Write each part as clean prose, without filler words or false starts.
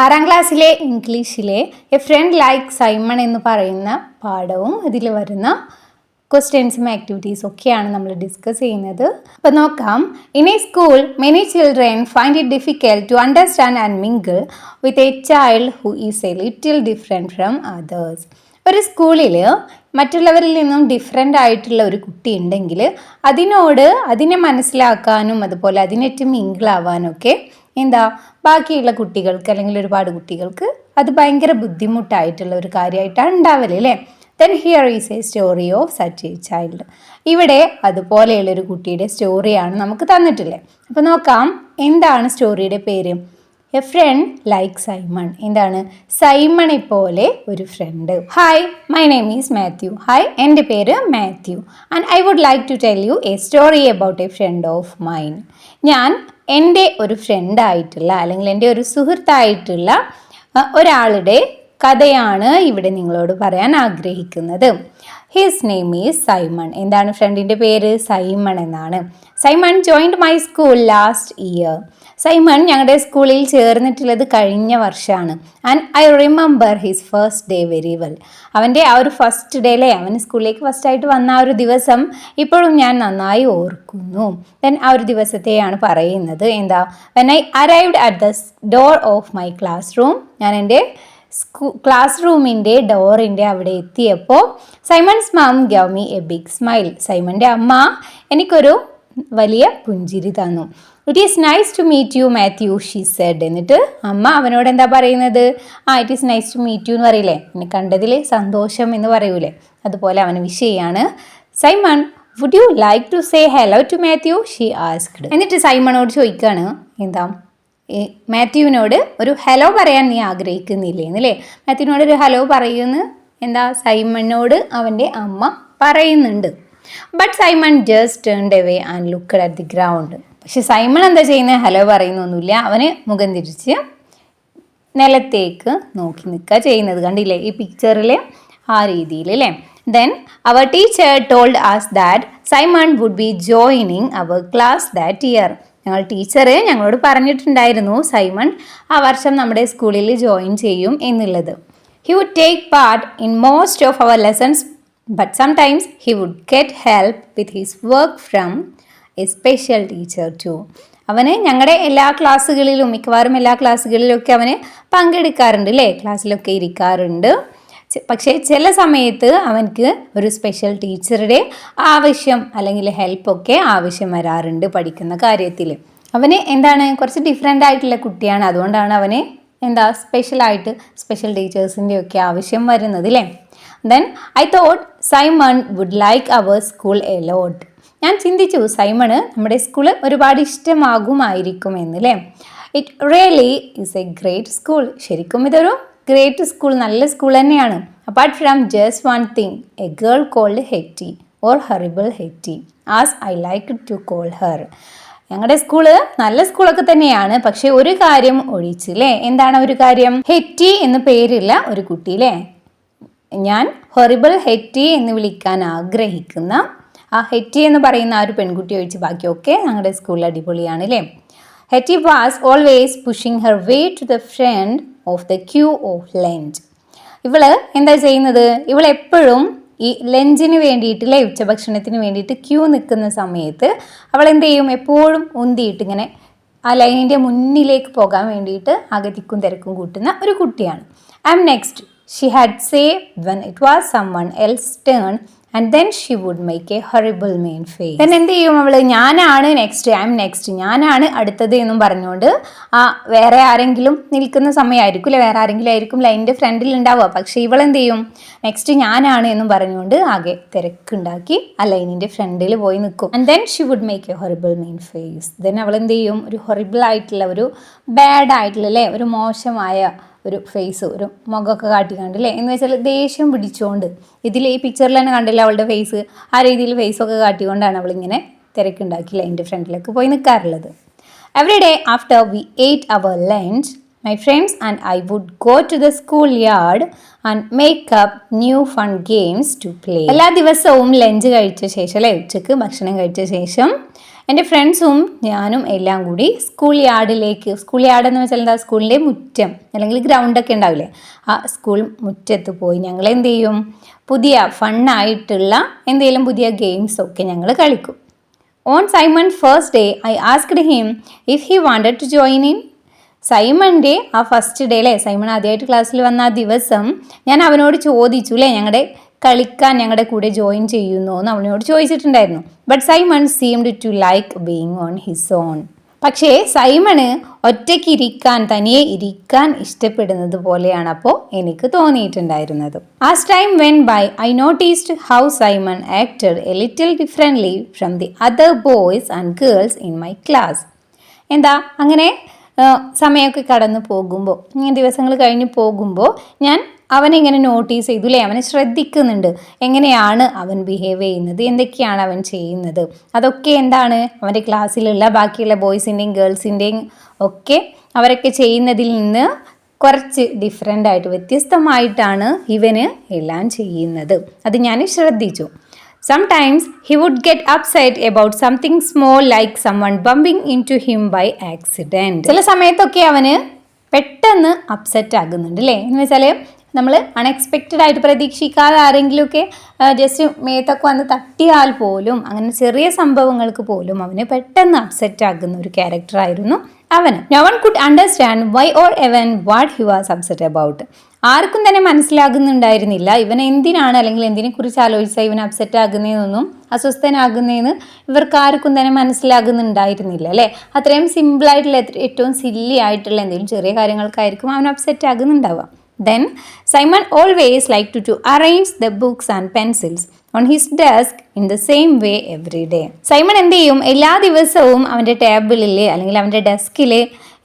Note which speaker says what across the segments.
Speaker 1: 6ാം ക്ലാസ്സിലെ ഇംഗ്ലീഷിലെ A friend like Simon എന്ന് പറയുന്ന പാഠവും ഇതിൽ വരുന്ന ക്വസ്റ്റ്യൻസും ആക്ടിവിറ്റീസും ഒക്കെയാണ് നമ്മൾ ഡിസ്കസ് ചെയ്യുന്നത്. അപ്പോൾ നോക്കാം. In a school many children find it difficult to understand and mingle with a child who is a little different from others. ഒരു സ്കൂളിൽ മറ്റുള്ളവരിൽ നിന്നും ഡിഫറെൻ്റ് ആയിട്ടുള്ള ഒരു കുട്ടി ഉണ്ടെങ്കിൽ അതിനെ മനസ്സിലാക്കാനും അതുപോലെ അതിനേറ്റ് മിങ്കിളാവാനും ഒക്കെ ബാക്കിയുള്ള കുട്ടികൾക്ക് അല്ലെങ്കിൽ ഒരുപാട് കുട്ടികൾക്ക് അത് ഭയങ്കര ബുദ്ധിമുട്ടായിട്ടുള്ള ഒരു കാര്യമായിട്ടാണ് ഉണ്ടാവല് അല്ലേ. Then here is A story of such A child. ഇവിടെ അതുപോലെയുള്ളൊരു കുട്ടിയുടെ സ്റ്റോറിയാണ് നമുക്ക് തന്നിട്ടുള്ളത്. അപ്പോൾ നോക്കാം, എന്താണ് സ്റ്റോറിയുടെ പേര്? A friend like Simon. എന്താണ്? സൈമണെ പോലെ ഒരു ഫ്രണ്ട്. Hi, my name is Matthew. Hi, എൻ്റെ പേര് മാത്യു. And I would like to tell you a story about a friend of mine. ഞാൻ എൻ്റെ ഒരു ഫ്രണ്ടായിട്ടുള്ള അല്ലെങ്കിൽ എൻ്റെ ഒരു സുഹൃത്തായിട്ടുള്ള ഒരാളുടെ കഥയാണ് ഇവിടെ നിങ്ങളോട് പറയാൻ ആഗ്രഹിക്കുന്നത്. His name is Simon. എന്താണ് ഫ്രണ്ടിൻ്റെ പേര്? സൈമൺ എന്നാണ്. Simon joined my school last year. Simon ഞങ്ങളുടെ സ്കൂളിൽ ചേർന്നിട്ടുള്ളത് കഴിഞ്ഞ വർഷമാണ്. And I remember his first day very well. അവൻ്റെ ആ ഒരു ഫസ്റ്റ് ഡേ അല്ലേ, അവൻ സ്കൂളിലേക്ക് ഫസ്റ്റായിട്ട് വന്ന ആ ഒരു ദിവസം ഇപ്പോഴും ഞാൻ നന്നായി ഓർക്കുന്നു. ദെൻ ആ ഒരു ദിവസത്തെയാണ് പറയുന്നത്. When I arrived at the door of my class room. ഞാൻ എൻ്റെ ക്ലാസ് റൂമിൻ്റെ ഡോറിൻ്റെ അവിടെ എത്തിയപ്പോൾ Simon's mum gave me a big smile. സൈമൻ്റെ അമ്മ എനിക്കൊരു വലിയ പുഞ്ചിരി തന്നു. It is nice to meet you Matthew, she said. എന്നിട്ട് അമ്മ അവനോട് എന്താ പറയുന്നത്? It is nice to meet you എന്ന് പറയില്ലേ, എന്നെ കണ്ടതിൽ സന്തോഷം എന്ന് പറയൂലേ, അതുപോലെ അവന് വിഷ് ചെയ്യാണ്. Simon, would you like to say hello to Matthew, she asked. എന്നിട്ട് സൈമണോട് ചോദിക്കുകയാണ്, മാത്യുവിനോട് ഒരു ഹലോ പറയാൻ നീ ആഗ്രഹിക്കുന്നില്ലേ എന്നല്ലേ. മാത്യുവിനോട് ഒരു ഹലോ പറയുമെന്ന് സൈമണിനോട് അവൻ്റെ അമ്മ പറയുന്നുണ്ട്. But Simon just turned away and looked at the ground. പക്ഷെ സൈമൺ എന്താ ചെയ്യുന്നത്? ഹലോ പറയുന്നൊന്നുമില്ല. അവന് മുഖം തിരിച്ച് നിലത്തേക്ക് നോക്കി നിൽക്കുക ചെയ്യുന്നത്. കണ്ടില്ലേ ഈ പിക്ചറിൽ? ആ രീതിയിൽ അല്ലേ. ദെൻ അവർ teacher told us that Simon would be joining our class that year. Teacher ഞങ്ങളോട് പറഞ്ഞിട്ടുണ്ടായിരുന്നു സൈമൺ ആ വർഷം നമ്മുടെ സ്കൂളിൽ ജോയിൻ ചെയ്യും എന്നുള്ളത്. He would take part in most of our lessons but sometimes he would get help with his work from a special teacher too. അവന് ഞങ്ങളുടെ എല്ലാ ക്ലാസ്സുകളിലും മിക്കവാറും എല്ലാ ക്ലാസ്സുകളിലൊക്കെ അവന് പങ്കെടുക്കാറുണ്ട് അല്ലേ, ക്ലാസ്സിലൊക്കെ ഇരിക്കാറുണ്ട്. പക്ഷേ ചില സമയത്ത് അവനക്ക് ഒരു സ്പെഷ്യൽ ടീച്ചറുടെ ആവശ്യം അല്ലെങ്കിൽ ഹെൽപ്പൊക്കെ ആവശ്യം വരാറുണ്ട് പഠിക്കുന്ന കാര്യത്തിൽ. അവന് കുറച്ച് ഡിഫറെൻ്റ് ആയിട്ടുള്ള കുട്ടിയാണ്. അതുകൊണ്ടാണ് അവന് സ്പെഷ്യൽ ടീച്ചേഴ്സിൻ്റെ ഒക്കെ ആവശ്യം വരുന്നത് അല്ലേ. Then I thought Simon would like our school a lot. ഞാൻ ചിന്തിച്ചു സൈമണ് നമ്മുടെ സ്കൂൾ ഒരുപാട് ഇഷ്ടമാകുമായിരിക്കും എന്നല്ലേ. It really is a great school. ശരിക്കും ഇതൊരു ഗ്രേറ്റ് സ്കൂൾ, നല്ല സ്കൂൾ തന്നെയാണ്. Apart from just one thing, a girl called Hetty or horrible Hetty as I like to call her. ഞങ്ങളുടെ സ്കൂള് നല്ല സ്കൂളൊക്കെ തന്നെയാണ്, പക്ഷെ ഒരു കാര്യം ഒഴിച്ചില്ലേ. എന്താണ് ഒരു കാര്യം? ഹെറ്റി എന്ന് പേരുള്ള ഒരു കുട്ടി അല്ലേ, ഞാൻ ഹൊറിബിൾ ഹെറ്റി എന്ന് വിളിക്കാൻ ആഗ്രഹിക്കുന്ന ആ ഹെറ്റി എന്ന് പറയുന്ന ആ ഒരു പെൺകുട്ടി ഒഴിച്ച് ബാക്കിയൊക്കെ ഞങ്ങളുടെ സ്കൂളിൽ അടിപൊളിയാണ് അല്ലേ. Hetty was always pushing her way to the front of the queue of lunch. ഇവള് എന്താ ചെയ്യുന്നത്? ഇവളെപ്പോഴും ഈ ലഞ്ചിന് വേണ്ടിയിട്ടില്ലേ, ഉച്ചഭക്ഷണത്തിന് വേണ്ടിയിട്ട് ക്യൂ നിൽക്കുന്ന സമയത്ത് അവൾ എന്ത് ചെയ്യും? എപ്പോഴും ഉന്തിയിട്ട് ഇങ്ങനെ ആ ലൈനിൻ്റെ മുന്നിലേക്ക് പോകാൻ വേണ്ടിയിട്ട് അകതിക്കും തിരക്കും കൂട്ടുന്ന ഒരു കുട്ടിയാണ്. I M next, she had say when it was someone else turn and then she would make a horrible mean face. Then എന്ത് ചെയ്യും അവള്? ഞാനാണ് നെക്സ്റ്റ്, ഐ എം നെക്സ്റ്റ്, ഞാനാണ് അടുത്തത് എന്നും പറഞ്ഞുകൊണ്ട് വേറെ ആരെങ്കിലും നിൽക്കുന്ന സമയമായിരിക്കും അല്ലെ, വേറെ ആരെങ്കിലും ആയിരിക്കും ലൈനിൻ്റെ ഫ്രണ്ടിൽ ഉണ്ടാവുക. പക്ഷേ ഇവളെന്ത് ചെയ്യും? നെക്സ്റ്റ് ഞാനാണ് എന്നും പറഞ്ഞുകൊണ്ട് ആകെ തിരക്കുണ്ടാക്കി ആ ലൈനിൻ്റെ ഫ്രണ്ടിൽ പോയി നിൽക്കും. And then she would make a horrible mean face. Then അവൾ എന്ത് ചെയ്യും? ഒരു ഹൊറിബിൾ ആയിട്ടുള്ള ഒരു ബാഡ് ആയിട്ടുള്ള അല്ലേ, ഒരു മോശമായ ഒരു ഫേസ്, ഒരു മുഖമൊക്കെ കാട്ടിക്കണ്ടില്ലേ, എന്ന് വെച്ചാൽ ദേഷ്യം പിടിച്ചുകൊണ്ട്. ഈ പിക്ചറിൽ തന്നെ കണ്ടില്ല അവളുടെ ഫേസ്, ആ രീതിയിൽ ഫേസൊക്കെ കാട്ടിക്കൊണ്ടാണ് അവളിങ്ങനെ തിരക്കുണ്ടാക്കില്ല എൻ്റെ ഫ്രണ്ടിലേക്ക് പോയി നിൽക്കാറുള്ളത്. Every day after we ate our lunch my friends and I would go to the school yard and make up new fun games to play. എല്ലാ ദിവസവും ലഞ്ച് കഴിച്ച ശേഷം അല്ലേ, ഉച്ചക്ക് ഭക്ഷണം കഴിച്ച ശേഷം എൻ്റെ ഫ്രണ്ട്സും ഞാനും എല്ലാം കൂടി സ്കൂൾ യാർഡ് എന്ന് വെച്ചാൽ എന്താ, സ്കൂളിൻ്റെ മുറ്റം അല്ലെങ്കിൽ ഗ്രൗണ്ടൊക്കെ ഉണ്ടാവില്ലേ, ആ സ്കൂൾ മുറ്റത്ത് പോയി ഞങ്ങൾ എന്ത് ചെയ്യും, പുതിയ ഫണ്ണായിട്ടുള്ള എന്തെങ്കിലും പുതിയ ഗെയിംസൊക്കെ ഞങ്ങൾ കളിക്കും. On Simon first day I asked him if he wanted to join in. സൈമണിൻ്റെ ആ ഫസ്റ്റ് ഡേ അല്ലേ, സൈമൺ ആദ്യമായിട്ട് ക്ലാസ്സിൽ വന്ന ആ ദിവസം ഞാൻ അവനോട് ചോദിച്ചു അല്ലേ, ഞങ്ങളുടെ കൂടെ ജോയിൻ ചെയ്യുന്നു എന്ന് അവനോട് ചോദിച്ചിട്ടുണ്ടായിരുന്നു. But Simon seemed to like being on his own. പക്ഷേ സൈമണ് തനിയെ ഇരിക്കാൻ ഇഷ്ടപ്പെടുന്നത് പോലെയാണ് അപ്പോൾ എനിക്ക് തോന്നിയിട്ടുണ്ടായിരുന്നത്. As time went by I noticed how Simon acted a little differently from the other boys and girls in my class. അങ്ങനെ സമയമൊക്കെ കടന്നു പോകുമ്പോൾ, ഇങ്ങനെ ദിവസങ്ങൾ കഴിഞ്ഞ് പോകുമ്പോൾ ഞാൻ അവനെങ്ങനെ നോട്ടീസ് ചെയ്തു അല്ലേ, അവനെ ശ്രദ്ധിക്കുന്നുണ്ട്, എങ്ങനെയാണ് അവൻ ബിഹേവ് ചെയ്യുന്നത്, എന്തൊക്കെയാണ് അവൻ ചെയ്യുന്നത്, അതൊക്കെ എന്താണ് അവൻ്റെ ക്ലാസ്സിലുള്ള ബാക്കിയുള്ള ബോയ്സിൻ്റെയും ഗേൾസിൻ്റെയും ഒക്കെ അവരൊക്കെ ചെയ്യുന്നതിൽ നിന്ന് കുറച്ച് ഡിഫറെൻ്റ് ആയിട്ട് വ്യത്യസ്തമായിട്ടാണ് ഇവന് എല്ലാം ചെയ്യുന്നത്. അത് ഞാൻ ശ്രദ്ധിച്ചു. Sometimes he would get upset about something small like someone bumping into him by accident. ചില സമയത്തൊക്കെ അവന് പെട്ടെന്ന് അപ്സെറ്റ് ആകുന്നുണ്ട് അല്ലേ, എന്ന് വെച്ചാൽ നമ്മൾ അൺഎക്സ്പെക്റ്റഡ് ആയിട്ട് പ്രതീക്ഷിക്കാതെ ആരെങ്കിലുമൊക്കെ ജസ്റ്റ് മേത്തൊക്കെ വന്ന് തട്ടിയാൽ പോലും, അങ്ങനെ ചെറിയ സംഭവങ്ങൾക്ക് പോലും അവന് പെട്ടെന്ന് അപ്സെറ്റ് ആകുന്ന ഒരു ക്യാരക്ടറായിരുന്നു അവന്. No one could understand why or even what he was upset about. ആർക്കും തന്നെ മനസ്സിലാകുന്നുണ്ടായിരുന്നില്ല ഇവൻ എന്തിനാണ് അല്ലെങ്കിൽ എന്തിനെക്കുറിച്ച് ആലോചിച്ചാൽ ഇവൻ അപ്സെറ്റ് ആകുന്നതെന്നൊന്നും, അസ്വസ്ഥനാകുന്നതെന്ന് ഇവർക്ക് ആർക്കും തന്നെ മനസ്സിലാകുന്നുണ്ടായിരുന്നില്ല അല്ലേ. അത്രയും സിമ്പിളായിട്ടുള്ള ഏറ്റവും സില്ലി ആയിട്ടുള്ള എന്തെങ്കിലും ചെറിയ കാര്യങ്ങൾക്കായിരിക്കും അവൻ upset ആകുന്നുണ്ടാവുക. Then Simon always liked to arrange the books and pencils on his desk in the same way every day. Simon എന്ത് ചെയ്യും, എല്ലാ ദിവസവും അവൻ്റെ ടേബിളിൽ അല്ലെങ്കിൽ അവൻ്റെ ഡെസ്കിൽ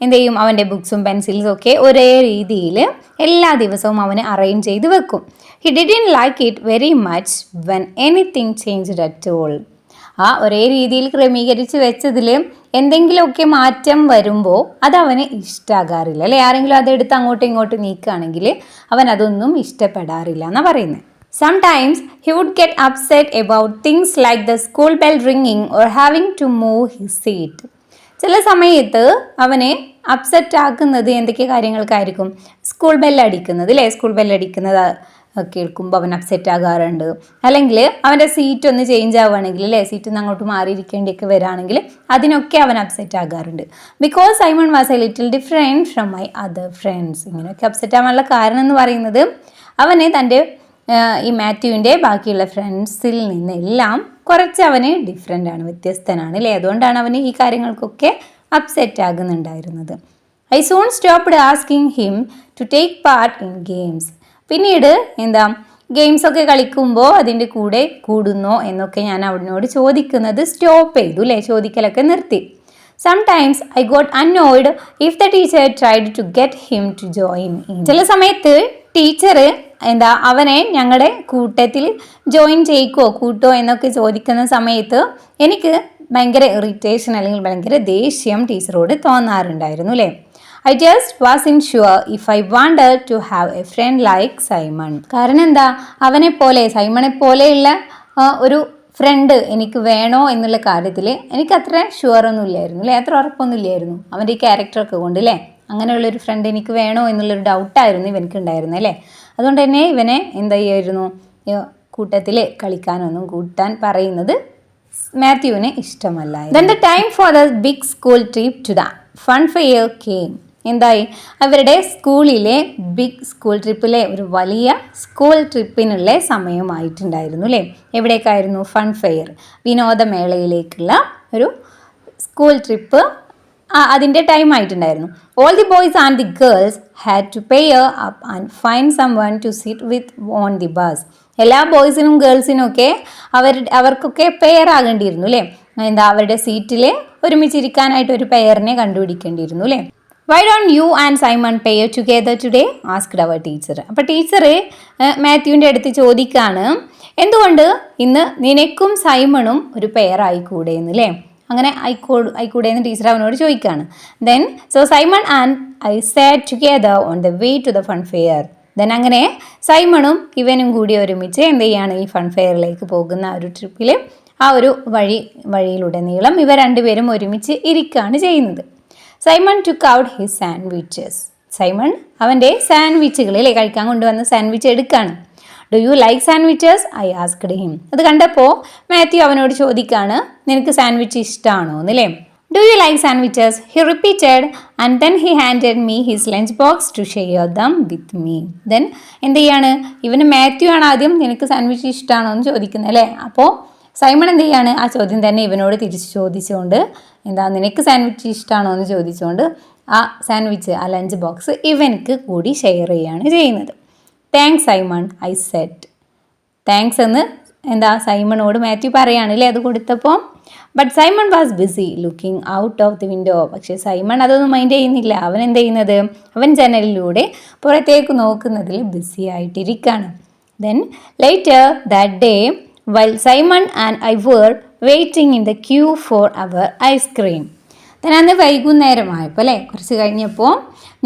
Speaker 1: എന്ത് ചെയ്യും, അവൻ്റെ ബുക്സും പെൻസിൽസും ഒക്കെ ഒരേ രീതിയിൽ എല്ലാ ദിവസവും അവന് അറേഞ്ച് ചെയ്ത് വെക്കും. He didn't like it very much when anything changed at all. ആ ഒരേ രീതിയിൽ ക്രമീകരിച്ച് വെച്ചതിൽ എന്തെങ്കിലുമൊക്കെ മാറ്റം വരുമ്പോൾ അതവന് ഇഷ്ടമാകാറില്ല അല്ലേ. ആരെങ്കിലും അതെടുത്ത് അങ്ങോട്ടും ഇങ്ങോട്ടും നീക്കുകയാണെങ്കിൽ അവൻ അതൊന്നും ഇഷ്ടപ്പെടാറില്ല എന്നാണ് പറയുന്നത്. Sometimes he would get upset about things like the school bell ringing or having to move his seat. ചില സമയത്ത് അവനെ അപ്സെറ്റ് ആക്കുന്നത് എന്തൊക്കെ കാര്യങ്ങൾക്കായിരിക്കും, സ്കൂൾ ബെല്ലടിക്കുന്നത് അല്ലേ, സ്കൂൾ ബെല്ലടിക്കുന്നത് കേൾക്കുമ്പോൾ അവൻ അപ്സെറ്റ് ആകാറുണ്ട്. അല്ലെങ്കിൽ അവൻ്റെ സീറ്റ് ഒന്ന് ചേഞ്ച് ആവുകയാണെങ്കിൽ അല്ലേ, സീറ്റിൽ നിന്ന് അങ്ങോട്ട് മാറിയിരിക്കേണ്ടിയൊക്കെ വരികയാണെങ്കിൽ അതിനൊക്കെ അവൻ അപ്സെറ്റ് ആകാറുണ്ട്. Because Simon was a little different from my other friends. ഇങ്ങനെയൊക്കെ അപ്സെറ്റ് ആവാനുള്ള കാരണം എന്ന് പറയുന്നത് അവന് തൻ്റെ ഈ മാത്യുവിൻ്റെ ബാക്കിയുള്ള ഫ്രണ്ട്സിൽ നിന്നെല്ലാം കുറച്ച് അവന് ഡിഫറെൻ്റ് ആണ്, വ്യത്യസ്തനാണ് അല്ലേ. അതുകൊണ്ടാണ് അവന് ഈ കാര്യങ്ങൾക്കൊക്കെ അപ്സെറ്റ് ആകുന്നുണ്ടായിരുന്നത്. I soon stopped asking him to take part in games. പിന്നീട് ഗെയിംസൊക്കെ കളിക്കുമ്പോൾ അതിൻ്റെ കൂടെ കൂടുന്നോ എന്നൊക്കെ ഞാൻ അവനോട് ചോദിക്കുന്നത് സ്റ്റോപ്പ് ചെയ്തു അല്ലേ, ചോദിക്കലൊക്കെ നിർത്തി. Sometimes I got annoyed if the teacher tried to get him to join in. ചില സമയത്ത് ടീച്ചർ അവനെ ഞങ്ങളുടെ കൂട്ടത്തിൽ ജോയിൻ കൂട്ടോ എന്നൊക്കെ ചോദിക്കുന്ന സമയത്ത് എനിക്ക് ഭയങ്കര ഇറിറ്റേഷൻ അല്ലെങ്കിൽ ഭയങ്കര ദേഷ്യം ടീച്ചറോട് തോന്നാറുണ്ടായിരുന്നു അല്ലേ. I just wasn't sure if I wanted to have a friend like Simon. കാരണം എന്താ, സൈമണെ പോലെയുള്ള ഒരു ഫ്രണ്ട് എനിക്ക് വേണോ എന്നുള്ള കാര്യത്തിൽ എനിക്ക് അത്ര ഷുവറൊന്നും ഇല്ലായിരുന്നു അല്ലേ, അത്ര ഉറപ്പൊന്നും ഇല്ലായിരുന്നു അവൻ്റെ ഈ ക്യാരക്ടറൊക്കെ കൊണ്ട് അല്ലേ. അങ്ങനെയുള്ളൊരു ഫ്രണ്ട് എനിക്ക് വേണോ എന്നുള്ളൊരു ഡൗട്ടായിരുന്നു ഇവനക്ക് ഉണ്ടായിരുന്നത് അല്ലേ. അതുകൊണ്ട് തന്നെ ഇവനെ എന്താ ചെയ്യായിരുന്നു, കൂട്ടത്തിൽ കളിക്കാനൊന്നും കൂട്ടാൻ പറയുന്നത് മാത്യുവിന് ഇഷ്ടമല്ലായിരുന്നു. Then the time for the big school trip to the fun fair came. എന്തായി, അവരുടെ സ്കൂളിലെ ബിഗ് സ്കൂൾ ട്രിപ്പിലെ ഒരു വലിയ സ്കൂൾ ട്രിപ്പിനുള്ള സമയമായിട്ടുണ്ടായിരുന്നു അല്ലേ. എവിടേക്കായിരുന്നു, ഫൺ ഫെയർ, വിനോദമേളയിലേക്കുള്ള ഒരു സ്കൂൾ ട്രിപ്പ് അതിൻ്റെ ടൈം ആയിട്ടുണ്ടായിരുന്നു. All the boys and the girls had to pair up and find someone to sit with on the bus. എല്ലാ ബോയ്സിനും ഗേൾസിനും ഒക്കെ അവർക്കൊക്കെ പെയർ ആകേണ്ടിയിരുന്നു അല്ലേ. അവരുടെ സീറ്റിൽ ഒരുമിച്ചിരിക്കാനായിട്ട് ഒരു പെയറിനെ കണ്ടുപിടിക്കേണ്ടിയിരുന്നു അല്ലേ. Why don't you and Simon pair together today? asked our teacher. അപ്പോൾ ടീച്ചർ മാത്യുവിൻ്റെ അടുത്ത് ചോദിക്കുകയാണ്, എന്തുകൊണ്ട് ഇന്ന് നിനക്കും സൈമണും ഒരു പെയർ ആയിക്കൂടെ എന്ന് അല്ലേ. അങ്ങനെ ആയിക്കൂടെ എന്ന് ടീച്ചർ അവനോട് ചോദിക്കുകയാണ്. Then so Simon and I sat together on the way to the fun fair. Then അങ്ങനെ സൈമണും ഇവനും കൂടി ഒരുമിച്ച് എന്ത് ചെയ്യാണ്, ഈ ഫൺ ഫെയറിലേക്ക് പോകുന്ന ഒരു ട്രിപ്പിൽ ആ ഒരു വഴിയിലുടനീളം ഇവർ രണ്ടുപേരും ഒരുമിച്ച് ഇരിക്കുകയാണ് ചെയ്യുന്നത്. Simon took out his sandwiches. സൈമൺ അവൻ്റെ സാൻഡ്വിച്ചുകളിൽ കഴിക്കാൻ കൊണ്ടുവന്ന സാൻഡ്വിച്ച് എടുക്കുകയാണ്. Do you like sandwiches? I asked him. അത് കണ്ടപ്പോൾ മാത്യു അവനോട് ചോദിക്കുകയാണ്, നിനക്ക് സാൻഡ്വിച്ച് ഇഷ്ടമാണോ എന്നല്ലേ. Do you like sandwiches? He repeated and then he handed me his lunch box to share them with me. Then എന്ത് ചെയ്യാണ്, ഇവന് മാത്യു ആണ് ആദ്യം നിനക്ക് സാൻഡ്വിച്ച് ഇഷ്ടമാണോ എന്ന് ചോദിക്കുന്നത് അല്ലേ. അപ്പോൾ സൈമൺ എന്ത് ചെയ്യാണ്, ആ ചോദ്യം തന്നെ ഇവനോട് തിരിച്ച് ചോദിച്ചുകൊണ്ട് നിനക്ക് സാൻഡ്വിച്ച് ഇഷ്ടമാണോ എന്ന് ചോദിച്ചുകൊണ്ട് ആ സാൻഡ്വിച്ച്, ആ ലഞ്ച് ബോക്സ് ഇവനക്ക് കൂടി ഷെയർ ചെയ്യുകയാണ് ചെയ്യുന്നത്. Thanks Simon, I said. Thanks എന്ന് സൈമണോട് മാത്യു പറയാണ് അല്ലേ അത് കൊടുത്തപ്പോൾ. But Simon was busy looking out of the window. പക്ഷേ സൈമൺ അതൊന്നും മൈൻഡ് ചെയ്യുന്നില്ല. അവൻ എന്ത് ചെയ്യുന്നത്, അവൻ ജനലിലൂടെ പുറത്തേക്ക് നോക്കുന്നതിൽ ബിസി ആയിട്ടിരിക്കുകയാണ്. Then later that day while Simon and I were waiting in the queue for our ice cream. അന്ന് വൈകുന്നേരമായപ്പോൾ അല്ലേ, കുറച്ച് കഴിഞ്ഞപ്പോൾ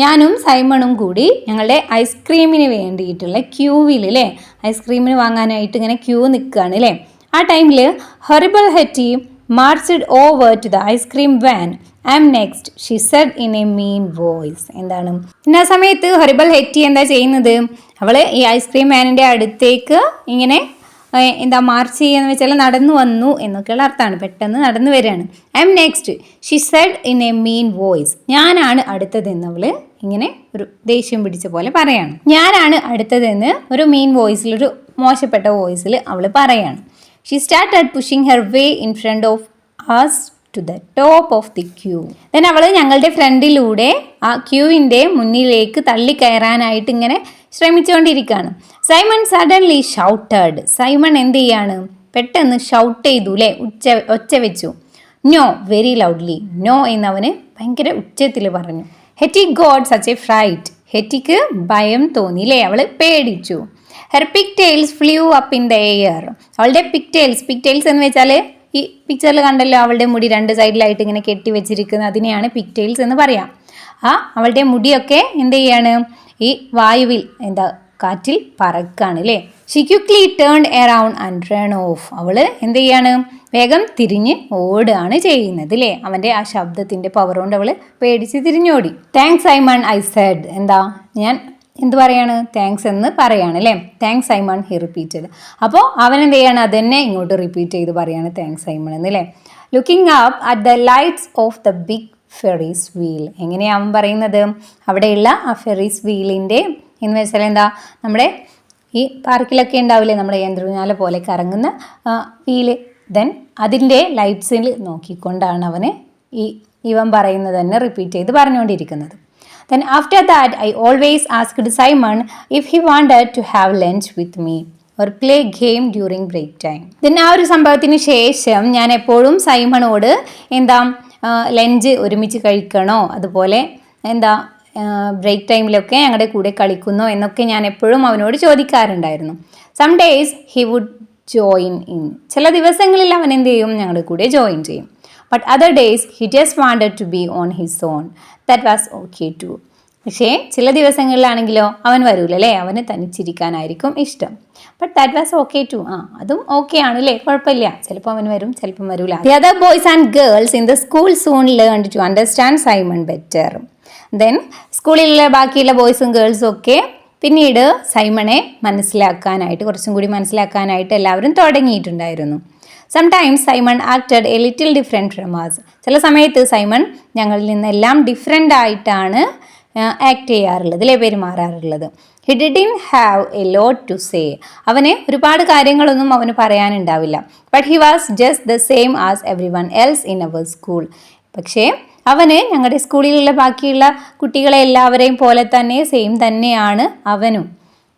Speaker 1: ഞാനും സൈമണും കൂടി ഞങ്ങളുടെ ഐസ്ക്രീമിന് വേണ്ടിയിട്ടുള്ള ക്യൂവിൽ അല്ലേ, ഐസ്ക്രീമിന് വാങ്ങാനായിട്ട് ഇങ്ങനെ ക്യൂ നിൽക്കുകയാണ് അല്ലേ. ആ ടൈമിൽ horrible Hetty marched over to the ice cream van. I M next, she said in a mean voice. പിന്നെ ആ സമയത്ത് ഹൊറിബിൾ ഹെറ്റി എന്താ ചെയ്യുന്നത്, അവൾ ഈ ഐസ്ക്രീം വാനിൻ്റെ അടുത്തേക്ക് ഇങ്ങനെ മാർച്ച് ചെയ്യുകയെന്ന് വെച്ചാൽ നടന്നു വന്നു എന്നൊക്കെയുള്ള അർത്ഥമാണ്. പെട്ടെന്ന് നടന്നു വരികയാണ്. I M next, she said in a mean voice. ഞാനാണ് അടുത്തതെന്ന് അവൾ ഇങ്ങനെ ഒരു ദേഷ്യം പിടിച്ച പോലെ പറയാണ്. ഞാനാണ് അടുത്തതെന്ന് ഒരു മീൻ വോയിസിൽ, ഒരു മോശപ്പെട്ട വോയിസിൽ അവൾ പറയാണ്. She started pushing her way in front of us to the top of the queue. Then അവൾ ഞങ്ങളുടെ ഫ്രണ്ടിലൂടെ ആ ക്യൂവിൻ്റെ മുന്നിലേക്ക് തള്ളിക്കയറാനായിട്ട് ഇങ്ങനെ ശ്രമിച്ചുകൊണ്ടിരിക്കുകയാണ്. Simon suddenly shouted. സൈമൺ എന്ത് ചെയ്യാണ്, പെട്ടെന്ന് ഷൗട്ട് ചെയ്തു അല്ലേ, ഒച്ച വെച്ചു. No, very loudly. നോ എന്നവന് ഭയങ്കര ഉച്ചത്തിൽ പറഞ്ഞു. Hetty got such a fright. ഹെറ്റിക്ക് ഭയം തോന്നി അല്ലേ, അവൾ പേടിച്ചു. Her pigtails flew up in the air. അവളുടെ പിക്ടെയിൽസ് എന്ന് വെച്ചാൽ ഈ പിക്ചറിൽ കണ്ടല്ലോ, അവളുടെ മുടി രണ്ട് സൈഡിലായിട്ട് ഇങ്ങനെ കെട്ടി വെച്ചിരിക്കുന്നത്, അതിനെയാണ് പിക്ടെയിൽസ് എന്ന് പറയാം. അവളുടെ മുടിയൊക്കെ എന്ത് ചെയ്യാണ്, ഈ വായുവിൽ കാറ്റിൽ പറക്കാണ് അല്ലേ. She quickly turned around and run off. അവൾ എന്ത് ചെയ്യാണ്, വേഗം തിരിഞ്ഞ് ഓടുകയാണ് ചെയ്യുന്നത് അല്ലേ. അവൻ്റെ ആ ശബ്ദത്തിൻ്റെ പവർ കൊണ്ട് അവൾ പേടിച്ച് തിരിഞ്ഞോടി. Thanks Simon, I said. ഞാൻ എന്ത് പറയാണ്, താങ്ക്സ് എന്ന് പറയാണ് അല്ലേ. Thanks Simon, he repeated. അപ്പോൾ അവൻ എന്ത് ചെയ്യാണ്, അതന്നെ ഇങ്ങോട്ട് റിപ്പീറ്റ് ചെയ്ത് പറയാണ് താങ്ക്സ് സൈമൺ എന്ന് അല്ലേ. Looking up at the lights of the big Ferris wheel. എങ്ങനെയാണ് അവൻ പറയുന്നത്, അവിടെയുള്ള ആ ഫെറീസ് വീലിൻ്റെ എന്ന് വെച്ചാൽ നമ്മുടെ ഈ പാർക്കിലൊക്കെ ഉണ്ടാവില്ലേ, നമ്മുടെ യന്ത്രൂഞ്ഞാല പോലെ കറങ്ങുന്ന വീല്. ദെൻ അതിൻ്റെ ലൈറ്റ്സിൽ നോക്കിക്കൊണ്ടാണ് അവന് ഇവൻ പറയുന്നത് തന്നെ റിപ്പീറ്റ് ചെയ്ത് പറഞ്ഞുകൊണ്ടിരിക്കുന്നത്. Then after that, I always asked Simon if he wanted to have lunch with me or play game during break time. Then ആ ഒരു സംഭവത്തിന് ശേഷം ഞാൻ എപ്പോഴും സൈമണോട് ലഞ്ച് ഒരുമിച്ച് കഴിക്കണോ, അതുപോലെ ബ്രേക്ക് ടൈമിലൊക്കെ ഞങ്ങളുടെ കൂടെ കളിക്കുന്നോ എന്നൊക്കെ ഞാൻ എപ്പോഴും അവനോട് ചോദിക്കാറുണ്ടായിരുന്നു. Some days he would join in. ചില ദിവസങ്ങളിൽ അവൻ എന്ത് ചെയ്യും, ഞങ്ങളുടെ കൂടെ ജോയിൻ ചെയ്യും. But other days he just wanted to be on his own. That was okay too. പക്ഷേ ചില ദിവസങ്ങളിലാണെങ്കിലോ അവൻ വരൂലല്ലേ, അവന് തനിച്ചിരിക്കാനായിരിക്കും ഇഷ്ടം. But that was okay too. അതും ഓക്കെ ആണല്ലേ, കുഴപ്പമില്ല. ചിലപ്പോൾ അവൻ വരും, ചിലപ്പം വരൂല. The other boys and girls in the school soon learned to understand Simon better. Then സ്കൂളിലുള്ള ബാക്കിയുള്ള ബോയ്സും ഗേൾസും ഒക്കെ പിന്നീട് സൈമണെ കുറച്ചും കൂടി മനസ്സിലാക്കാനായിട്ട് എല്ലാവരും തുടങ്ങിയിട്ടുണ്ടായിരുന്നു. Sometimes Simon acted a little different from us. ചില സമയത്ത് സൈമൺ ഞങ്ങളിൽ നിന്നെല്ലാം ഡിഫറെൻ്റ് ആയിട്ടാണ് ആക്ട് ചെയ്യാറുള്ളത് അല്ലേ, പെരുമാറാറുള്ളത്. He didn't have a lot to say. അവന് ഒരുപാട് കാര്യങ്ങളൊന്നും അവന് പറയാനുണ്ടാവില്ല. But he was just the same as everyone else in our school. പക്ഷേ അവന് ഞങ്ങളുടെ സ്കൂളിലുള്ള ബാക്കിയുള്ള കുട്ടികളെ എല്ലാവരെയും പോലെ തന്നെ സെയിം തന്നെയാണ് അവനും.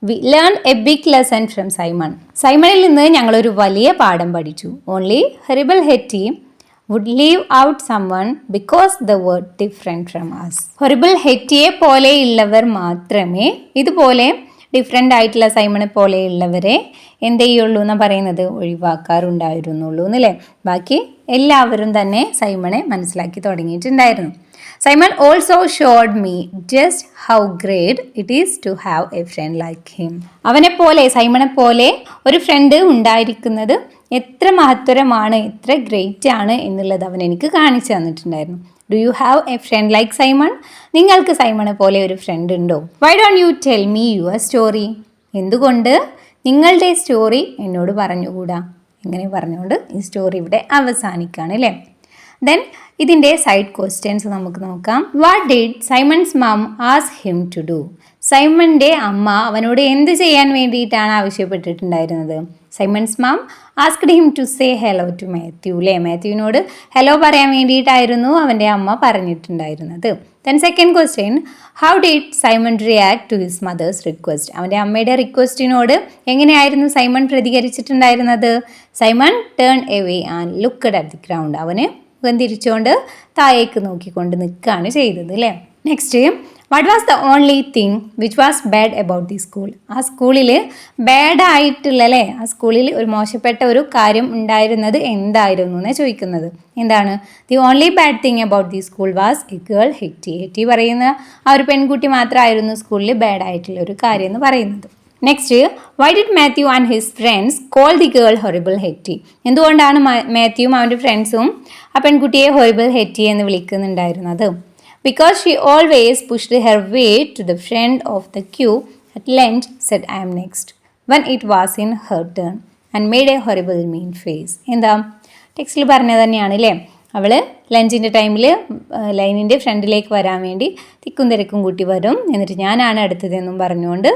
Speaker 1: We learned a big lesson from Simon. സൈമണിൽ നിന്ന് ഞങ്ങളൊരു വലിയ പാഠം പഠിച്ചു. Only horrible Hettie would leave out someone because they were different from us. horrible Hettie പോലെയുള്ളവർ മാത്രമേ ഇതുപോലെ ഡിഫറെൻ്റ് ആയിട്ടുള്ള സൈമണെ പോലെയുള്ളവരെ എന്ത് ചെയ്യുള്ളൂ എന്നാണ് പറയുന്നത്, ഒഴിവാക്കാറുണ്ടായിരുന്നുള്ളൂ എന്നല്ലേ. ബാക്കി എല്ലാവരും തന്നെ സൈമണെ മനസ്സിലാക്കി തുടങ്ങിയിട്ടുണ്ടായിരുന്നു. Simon also showed me just how great it is to have a friend like him. സൈമണെ പോലെ ഒരു ഫ്രണ്ട് ഉണ്ടായിരിക്കുന്നത് എത്ര മഹത്തരമാണ്, എത്ര ഗ്രേറ്റ് ആണ് എന്നുള്ളത് അവൻ എനിക്ക് കാണിച്ചു തന്നിട്ടുണ്ടായിരുന്നു. Do you have A friend like Simon? നിങ്ങൾക്ക് സൈമണെ പോലെ ഒരു ഫ്രണ്ട് ഉണ്ടോ? Why don't you tell me your story? എന്തുകൊണ്ട് നിങ്ങളുടെ സ്റ്റോറി എന്നോട് പറഞ്ഞുകൂടാ? ഇങ്ങനെ പറഞ്ഞുകൊണ്ട് ഈ സ്റ്റോറി ഇവിടെ അവസാനിക്കുകയാണ് അല്ലേ. ദെൻ ഇതിൻ്റെ സൈഡ് ക്വസ്റ്റ്യൻസ് നമുക്ക് നോക്കാം. What did Simon's mum ask him to do? സൈമണിൻ്റെ അമ്മ അവനോട് എന്ത് ചെയ്യാൻ വേണ്ടിയിട്ടാണ് ആവശ്യപ്പെട്ടിട്ടുണ്ടായിരുന്നത്? Simon's mum asked him to say hello to Matthew അല്ലേ. മാത്യുവിനോട് ഹലോ പറയാൻ വേണ്ടിയിട്ടായിരുന്നു അവൻ്റെ അമ്മ പറഞ്ഞിട്ടുണ്ടായിരുന്നത്. Then second question, how did Simon react to his mother's request? അവൻ്റെ അമ്മയുടെ റിക്വസ്റ്റിനോട് എങ്ങനെയായിരുന്നു സൈമൺ പ്രതികരിച്ചിട്ടുണ്ടായിരുന്നത്? Simon turn away and looked at the ground. അവന് മുഖം തിരിച്ചുകൊണ്ട് താഴേക്ക് നോക്കിക്കൊണ്ട് നിൽക്കുകയാണ് ചെയ്തത് അല്ലേ. Next, what was the only thing which was bad about the school? ആ സ്കൂളിൽ ബാഡായിട്ടുള്ള അല്ലേ, ആ സ്കൂളിൽ ഒരു മോശപ്പെട്ട ഒരു കാര്യം ഉണ്ടായിരുന്നത് എന്തായിരുന്നു എന്നാണ് ചോദിക്കുന്നത്. എന്താണ്? The only bad thing about the school was a girl Hetty. Hetty പറയുന്ന ആ ഒരു പെൺകുട്ടി മാത്രമായിരുന്നു സ്കൂളിൽ ബാഡായിട്ടുള്ള ഒരു കാര്യം എന്ന് പറയുന്നത്. Next, why did Matthew and his friends call the girl horrible Hetty? എന്തുകൊണ്ടാണ് മാത്യുവും അവൻ്റെ ഫ്രണ്ട്സും ആ പെൺകുട്ടിയെ ഹൊറിബിൾ ഹെറ്റി എന്ന് വിളിക്കുന്നുണ്ടായിരുന്നത്? Because she always pushed her way to the front of the queue at lunch, said I am next, when it was in her turn, and made a horrible mean face. എന്താ ടെക്സ്റ്റിൽ പറഞ്ഞത് തന്നെയാണ് അല്ലേ. അവൾ ലഞ്ചിൻ്റെ ടൈമിൽ ലൈനിൻ്റെ ഫ്രണ്ടിലേക്ക് വരാൻ വേണ്ടി തിക്കും തിരക്കും കൂട്ടി വരും. എന്നിട്ട് ഞാനാണ് അടുത്തതെന്നും പറഞ്ഞുകൊണ്ട്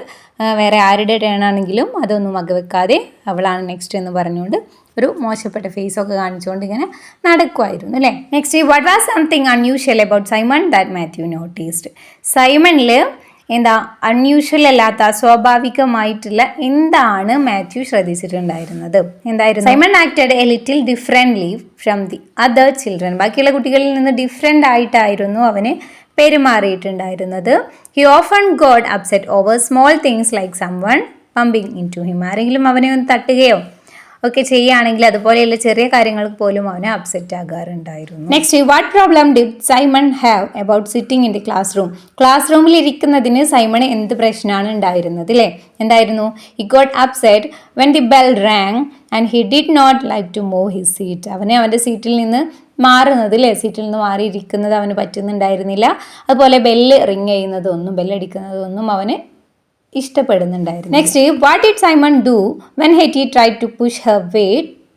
Speaker 1: വേറെ ആരുടെ ടേൺ ആണെങ്കിലും അതൊന്നും വകവെക്കാതെ അവളാണ് നെക്സ്റ്റ് എന്ന് പറഞ്ഞുകൊണ്ട് ഒരു മോശപ്പെട്ട ഫേസൊക്കെ കാണിച്ചുകൊണ്ട് ഇങ്ങനെ നടക്കുമായിരുന്നു അല്ലേ. Next, what was something unusual about Simon that Matthew noticed? സൈമണിൽ എന്താ അൺയൂഷ്വൽ അല്ലാത്ത അസ്വാഭാവികമായിട്ടുള്ള എന്താണ് മാത്യു ശ്രദ്ധിച്ചിട്ടുണ്ടായിരുന്നത്? എന്തായിരുന്നു? Simon acted a little differently from the other children. ബാക്കിയുള്ള കുട്ടികളിൽ നിന്ന് ഡിഫറെൻ്റ് ആയിട്ടായിരുന്നു അവന് പെരുമാറിയിട്ടുണ്ടായിരുന്നത്. He often got upset over small things like someone bumping in to him. ആരെങ്കിലും അവനെ ഒന്ന് തട്ടുകയോ ഒക്കെ ചെയ്യുകയാണെങ്കിൽ അതുപോലെയുള്ള ചെറിയ കാര്യങ്ങൾക്ക് പോലും അവന് അപ്സെറ്റ് ആകാറുണ്ടായിരുന്നു. Next, what problem did Simon have about sitting in the class room? Class റൂമിൽ ഇരിക്കുന്നതിന് സൈമണ് എന്ത് പ്രശ്നമാണ് ഉണ്ടായിരുന്നത് അല്ലേ? എന്തായിരുന്നു? He got upset when the bell rang and he did not like to move his seat. അവന് അവൻ്റെ സീറ്റിൽ നിന്ന് മാറുന്നത് അല്ലേ, സീറ്റിൽ നിന്ന് മാറിയിരിക്കുന്നത് അവന് പറ്റുന്നുണ്ടായിരുന്നില്ല. അതുപോലെ ബെല്ല് റിങ് ചെയ്യുന്നതൊന്നും ബെല്ലടിക്കുന്നതൊന്നും അവന് ഇഷ്ടപ്പെടുന്നുണ്ടായിരുന്നു. Next, what did Simon do when Hetty tried to push her way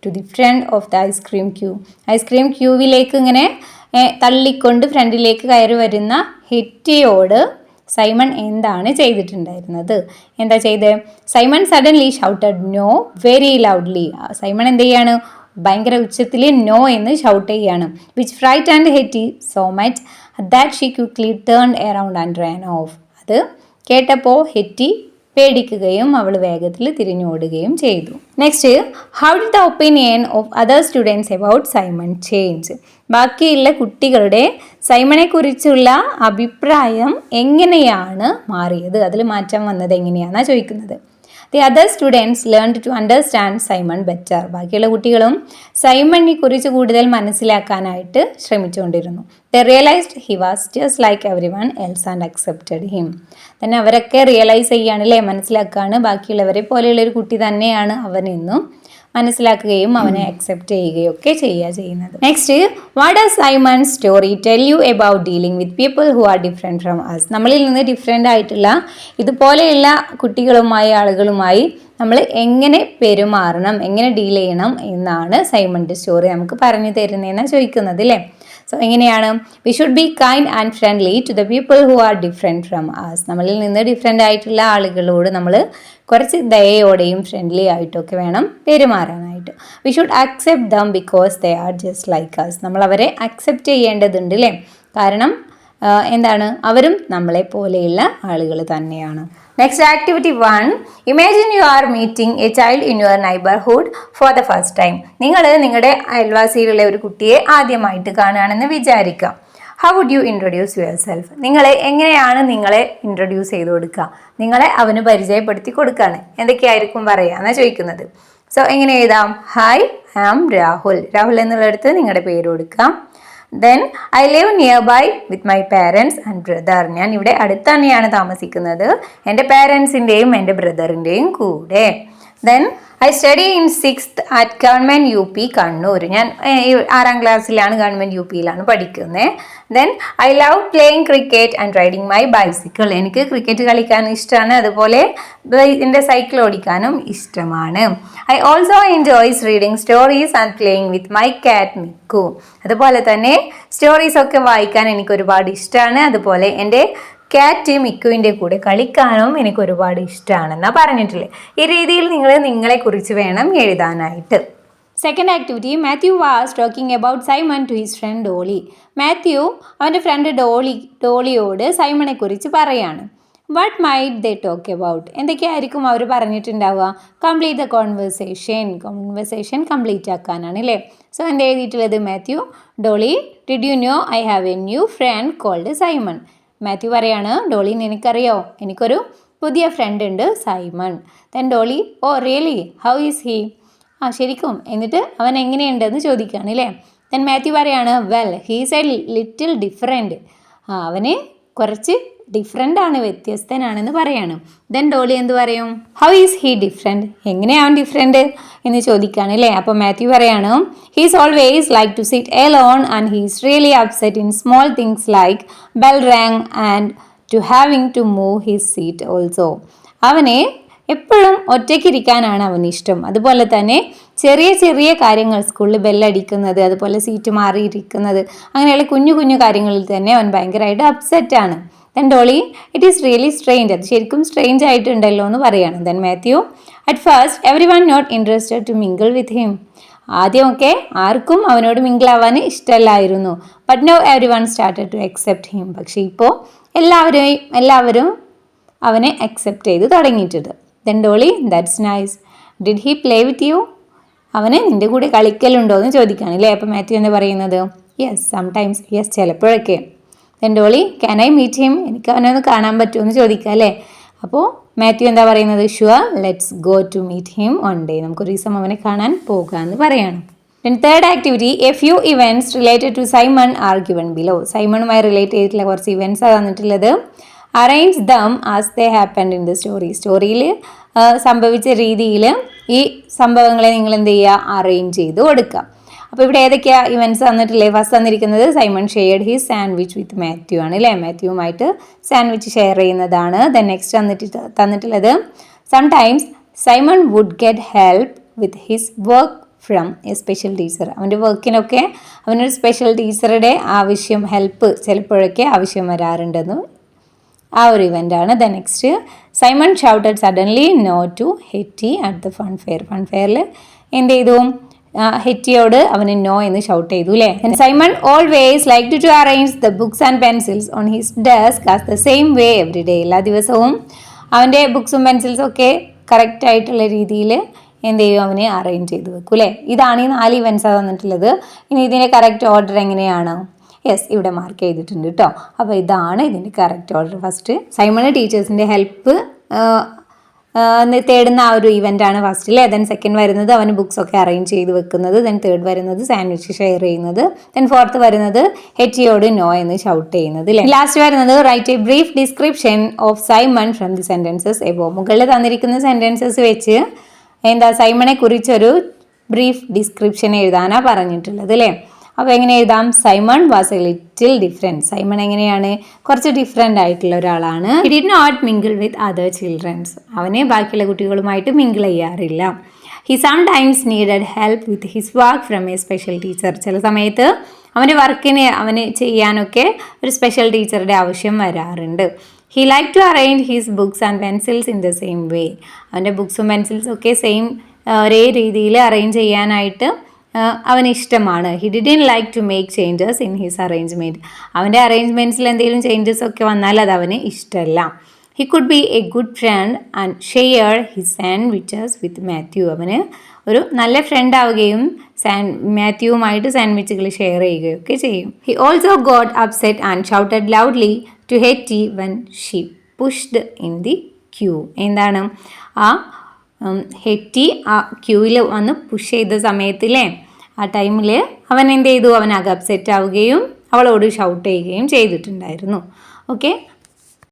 Speaker 1: to the front of the ice cream queue? Ice cream ക്യൂവിലേക്ക് ഇങ്ങനെ തള്ളിക്കൊണ്ട് ഫ്രണ്ടിലേക്ക് കയറി വരുന്ന ഹെറ്റിയോട് സൈമൺ എന്താണ് ചെയ്തിട്ടുണ്ടായിരുന്നത്? എന്താ ചെയ്തത്? Simon suddenly shouted no very loudly. Simon എന്ത് ചെയ്യാണ്? ഭയങ്കര ഉച്ചത്തിൽ നോ എന്ന് ഷൗട്ട് ചെയ്യാണ്. Which frightened Hetty so much that she quickly turned around and ran off. അത് കേട്ടപ്പോൾ ഹെറ്റി പേടിക്കുകയും അവൾ വേഗത്തിൽ തിരിഞ്ഞോടുകയും ചെയ്തു. Next, how did the opinion of other students about Simon change? ബാക്കിയുള്ള കുട്ടികളുടെ സൈമണെ കുറിച്ചുള്ള അഭിപ്രായം എങ്ങനെയാണ് മാറിയത്? അതിൽ മാറ്റം വന്നത് എങ്ങനെയാണെന്നാണ് ചോദിക്കുന്നത്. The other students learned to understand Simon better. ബാക്കിയുള്ള കുട്ടികളും സൈമണിനെ കുറിച്ച് കൂടുതൽ മനസ്സിലാക്കാനായിട്ട് ശ്രമിച്ചുകൊണ്ടിരുന്നു. They realised he was just like every one else and accepted him. തന്നെ അവരൊക്കെ റിയലൈസ് ചെയ്യാണ് അല്ലേ, മനസ്സിലാക്കുകയാണ് ബാക്കിയുള്ളവരെ പോലെയുള്ളൊരു കുട്ടി തന്നെയാണ് അവനെന്നും മനസ്സിലാക്കുകയും അവനെ അക്സെപ്റ്റ് ചെയ്യുകയും ഒക്കെ ചെയ്യുന്നത്. Next, what does Simon story tell you about dealing with people who are different from us? നമ്മളിൽ നിന്ന് ഡിഫറെൻ്റ് ആയിട്ടുള്ള ഇതുപോലെയുള്ള കുട്ടികളുമായി ആളുകളുമായി നമ്മൾ എങ്ങനെ പെരുമാറണം, എങ്ങനെ ഡീൽ ചെയ്യണം എന്നാണ് സൈമണിൻ്റെ സ്റ്റോറി നമുക്ക് പറഞ്ഞു തരുന്നതെന്നാണ് ചോദിക്കുന്നത് അല്ലേ. സോ എങ്ങനെയാണ്? We should be kind and friendly to the people who are different from us. നമ്മളിൽ നിന്ന് ഡിഫറെൻ്റ് ആയിട്ടുള്ള ആളുകളോട് നമ്മൾ കുറച്ച് ദയയോടെയും ഫ്രണ്ട്ലി ആയിട്ടൊക്കെ വേണം പെരുമാറാനായിട്ട്. We should accept them because they are just like us. നമ്മൾ അവരെ അക്സെപ്റ്റ് ചെയ്യേണ്ടതുണ്ട് അല്ലേ, കാരണം എന്താണ്, അവരും നമ്മളെ പോലെയുള്ള ആളുകൾ തന്നെയാണ്. Next, activity 1. Imagine you are meeting a child in your neighbourhood for the first time. നിങ്ങൾ നിങ്ങളുടെ അയൽവാസിയിലുള്ള ഒരു കുട്ടിയെ ആദ്യമായിട്ട് കാണുകയാണെന്ന് വിചാരിക്കാം. How would you introduce yourself? എങ്ങനെയാണ് നിങ്ങളെ ഇൻട്രൊഡ്യൂസ് ചെയ്ത് കൊടുക്കുക? നിങ്ങളെ അവന് പരിചയപ്പെടുത്തി കൊടുക്കുകയാണ്. എന്തൊക്കെയായിരിക്കും പറയുക എന്നാണ് ചോദിക്കുന്നത്. സോ എങ്ങനെ എഴുതാം? Hi, I am Rahul. Rahul എന്നുള്ളിടത്ത് നിങ്ങളുടെ പേര് കൊടുക്കാം. Then I live near by with my parents and brother. ഞാൻ ഇവിടെ അടുത്ത് തന്നെയാണ് താമസിക്കുന്നത് എൻ്റെ പാരൻസിൻ്റെയും എൻ്റെ ബ്രദറിൻ്റെയും കൂടെ. Then I study in 6th at Government UP Kannur. ഞാൻ 6ാം ക്ലാസ്സിലാണ്, ഗവൺമെൻറ് UPയിലാണ് പഠിക്കുന്നത്. Then I love playing cricket and riding my bicycle. എനിക്ക് ക്രിക്കറ്റ് കളിക്കാൻ ഇഷ്ടമാണ്, അതുപോലെ എൻ്റെ സൈക്കിൾ ഓടിക്കാനും ഇഷ്ടമാണ്. I also enjoys reading stories and playing with my cat Mikku. അതുപോലെ തന്നെ സ്റ്റോറീസ് ഒക്കെ വായിക്കാൻ എനിക്ക് ഒരുപാട് ഇഷ്ടമാണ്, അതുപോലെ എൻ്റെ ക്യാറ്റ് മിക്കുവിൻ്റെ കൂടെ കളിക്കാനും എനിക്ക് ഒരുപാട് ഇഷ്ടമാണെന്നാണ് പറഞ്ഞിട്ടുള്ളത്. ഈ രീതിയിൽ നിങ്ങൾ നിങ്ങളെക്കുറിച്ച് വേണം എഴുതാനായിട്ട്. Second activity, Matthew was talking about Simon to his friend Dolly. Matthew അവൻ്റെ ഫ്രണ്ട് ഡോളിയോട് സൈമണെ കുറിച്ച് പറയാണ്. What might they talk about? എന്തൊക്കെയായിരിക്കും അവർ പറഞ്ഞിട്ടുണ്ടാവുക? കംപ്ലീറ്റ് ദ കോൺവെർസേഷൻ കംപ്ലീറ്റ് ആക്കാനാണ് അല്ലേ. സോ എന്താ എഴുതിയിട്ടുള്ളത്? Matthew, Dolly, did you know I have a new friend called Simon. Matthew പറയാണ്, ഡോളി നിനക്കറിയോ, എനിക്കൊരു പുതിയ ഫ്രണ്ട് ഉണ്ട്, Simon. Then Dolly, oh really, how is he? ശരിക്കും, എന്നിട്ട് അവൻ എങ്ങനെയുണ്ടെന്ന് ചോദിക്കുകയാണ് അല്ലേ. ദെൻ മാത്യു പറയാണ്, well he's A little different. അവന് കുറച്ച് ഡിഫറെൻ്റ് ആണ്, വ്യത്യസ്തനാണെന്ന് പറയാണ്. ദെൻ ഡോളി എന്ത് പറയും? How is he different? എങ്ങനെയാണ് ഡിഫറെൻറ്റ് എന്ന് ചോദിക്കുകയാണ് അല്ലേ. അപ്പോൾ മാത്യു പറയാണ്, he's always like to sit alone and he's really upset in small things like bell rang and to having to move his seat also. അവനെ എപ്പോഴും ഒറ്റയ്ക്കിരിക്കാനാണ് അവന് ഇഷ്ടം, അതുപോലെ തന്നെ ചെറിയ ചെറിയ കാര്യങ്ങൾ, സ്കൂളിൽ ബെല്ലടിക്കുന്നത്, അതുപോലെ സീറ്റ് മാറിയിരിക്കുന്നത്, അങ്ങനെയുള്ള കുഞ്ഞു കുഞ്ഞു കാര്യങ്ങളിൽ തന്നെ അവൻ ഭയങ്കരമായിട്ട് അപ്സെറ്റാണ്. Then Dolly, it is really strange, അത് ശരിക്കും സ്ട്രേഞ്ച് ആയിട്ടുണ്ടല്ലോ എന്ന് പറയാണ്. Then Matthew, at first every one not interested to mingle with him. ആദ്യമൊക്കെ ആർക്കും അവനോട് മിങ്കിൾ ആവാൻ ഇഷ്ടമല്ലായിരുന്നു. But now every one started to accept him. പക്ഷേ ഇപ്പോൾ എല്ലാവരും അവനെ അക്സെപ്റ്റ് ചെയ്ത് തുടങ്ങിയിട്ടുണ്ട്. Then Dolly, that's nice, did he play with you? അവന് നിൻ്റെ കൂടെ കളിക്കലുണ്ടോ എന്ന് ചോദിക്കുകയാണ് അല്ലേ. അപ്പോൾ മാത്യു എന്താ പറയുന്നത്? യെസ് സംടൈംസ്, യെസ് ചിലപ്പോഴൊക്കെ. Then Dolly, can I meet him? എനിക്ക് അവനൊന്ന് കാണാൻ പറ്റുമോ എന്ന് ചോദിക്കുക അല്ലേ. അപ്പോൾ മാത്യു എന്താ പറയുന്നത്? Sure, let's go to meet him one day. നമുക്കൊരു ദിവസം അവനെ കാണാൻ പോകാമെന്ന് പറയാണ്. Then third activity, a few events related to Simon are given below. സൈമണുമായി റിലേറ്റ് ചെയ്തിട്ടുള്ള കുറച്ച് ഇവൻറ്റ്സാണ് തന്നിട്ടുള്ളത്. Arrange them as they happened in the story. സ്റ്റോറിയിൽ സംഭവിച്ച രീതിയിൽ ഈ സംഭവങ്ങളെ നിങ്ങൾ എന്ത് ചെയ്യുക? അറേഞ്ച് ചെയ്ത് കൊടുക്കുക. അപ്പോൾ ഇവിടെ ഏതൊക്കെയാണ് ഇവൻറ്റ്സ് തന്നിട്ടില്ലേ? ഫസ്റ്റ് തന്നിരിക്കുന്നത് Simon shared his sandwich with Matthew ആണ് അല്ലേ. മാത്യുവുമായിട്ട് സാൻഡ്വിച്ച് ഷെയർ ചെയ്യുന്നതാണ്. ദെൻ നെക്സ്റ്റ് തന്നിട്ടുള്ളത് sometimes Simon would get help with his work from a special teacher. അവൻ്റെ വർക്കിനൊക്കെ അവനൊരു സ്പെഷ്യൽ ടീച്ചറുടെ ഹെൽപ്പ് ചിലപ്പോഴൊക്കെ ആവശ്യം വരാറുണ്ടെന്ന് ആ ഒരു ഇവൻ്റാണ്. The next, Simon shouted suddenly no to Hetty at the fun fair. Fun ഫെയറിൽ എന്ത് ചെയ്തു? ഹെറ്റിയോട് അവന് നോ എന്ന് ഷൗട്ട് ചെയ്തു അല്ലേ. Simon always like to arrange the books and pencils on his desk as the same way every day. എല്ലാ ദിവസവും അവൻ്റെ ബുക്സും പെൻസിൽസും ഒക്കെ കറക്റ്റ് ആയിട്ടുള്ള രീതിയിൽ എന്ത് ചെയ്യും? അവന് അറേഞ്ച് ചെയ്ത് വെക്കും അല്ലേ. ഇതാണ് ഈ 4 ഇവൻറ്റ്സാണ് തന്നിട്ടുള്ളത്. ഇനി ഇതിൻ്റെ കറക്റ്റ് ഓർഡർ എങ്ങനെയാണ്? യെസ്, ഇവിടെ മാർക്ക് ചെയ്തിട്ടുണ്ട് കേട്ടോ. അപ്പോൾ ഇതാണ് ഇതിൻ്റെ കറക്റ്റ് ഓർഡർ. ഫസ്റ്റ് സൈമൺ ടീച്ചേഴ്സിൻ്റെ ഹെൽപ്പ് തേടുന്ന ആ ഒരു ഇവൻ്റാണ് ഫസ്റ്റ് അല്ലേ. ദെൻ സെക്കൻഡ് വരുന്നത് അവന് ബുക്സ് ഒക്കെ അറേഞ്ച് ചെയ്ത് വെക്കുന്നത്. ദെൻ തേർഡ് വരുന്നത് സാൻഡ്വിച്ച് ഷെയർ ചെയ്യുന്നത്. ദെൻ ഫോർത്ത് വരുന്നത് ഹെറ്റിയോട് നോ എന്ന് ഷൗട്ട് ചെയ്യുന്നത് അല്ലേ. ലാസ്റ്റ് വരുന്നത് write a brief description of Simon from the sentences above. മുകളിൽ തന്നിരിക്കുന്ന സെൻറ്റൻസസ് വെച്ച് സൈമണെ കുറിച്ചൊരു ബ്രീഫ് ഡിസ്ക്രിപ്ഷൻ എഴുതാനാണ് പറഞ്ഞിട്ടുള്ളത് അല്ലേ. അപ്പോൾ എങ്ങനെ എഴുതാം? Simon was a little different. Simon എങ്ങനെയാണ്? കുറച്ച് ഡിഫറെൻ്റ് ആയിട്ടുള്ള ഒരാളാണ്. He did not mingle with other childrens. അവനെ ബാക്കിയുള്ള കുട്ടികളുമായിട്ട് മിങ്കിൾ ചെയ്യാറില്ല. He sometimes needed help with his work from a special teacher. ചില സമയത്ത് അവൻ്റെ വർക്കിന് അവന് ചെയ്യാനൊക്കെ ഒരു സ്പെഷ്യൽ ടീച്ചറുടെ ആവശ്യം വരാറുണ്ട്. He like to arrange his books and pencils in the same way. അവൻ്റെ ബുക്സും പെൻസിൽസും ഒക്കെ ഒരേ രീതിയിൽ അറേഞ്ച് ചെയ്യാനായിട്ട് അവന് ഇഷ്ടമാണ്. He didn't like to make changes in his arrangement. അവൻ്റെ അറേഞ്ച്മെൻറ്റ്സിൽ എന്തെങ്കിലും ചേഞ്ചസ് ഒക്കെ വന്നാൽ അത് അവന് ഇഷ്ടമല്ല. He could be a good friend and share his sandwiches with Matthew. അവന് ഒരു നല്ല ഫ്രണ്ട് ആവുകയും മാത്യുവുമായിട്ട് സാൻഡ്വിച്ചുകൾ ഷെയർ ചെയ്യുകയൊക്കെ ചെയ്യും. He also got upset and shouted loudly to Hetty when she pushed in the queue. എന്താണ് ഹെറ്റി ആ ക്യൂവിൽ വന്ന് പുഷ് ചെയ്ത സമയത്തില്ലേ, ആ ടൈമിൽ അവൻ എന്ത് ചെയ്തു? അവൻ അപ്സെറ്റ് ആവുകയും അവളോട് ഷൗട്ട് ചെയ്യുകയും ചെയ്തിട്ടുണ്ടായിരുന്നു. ഓക്കെ.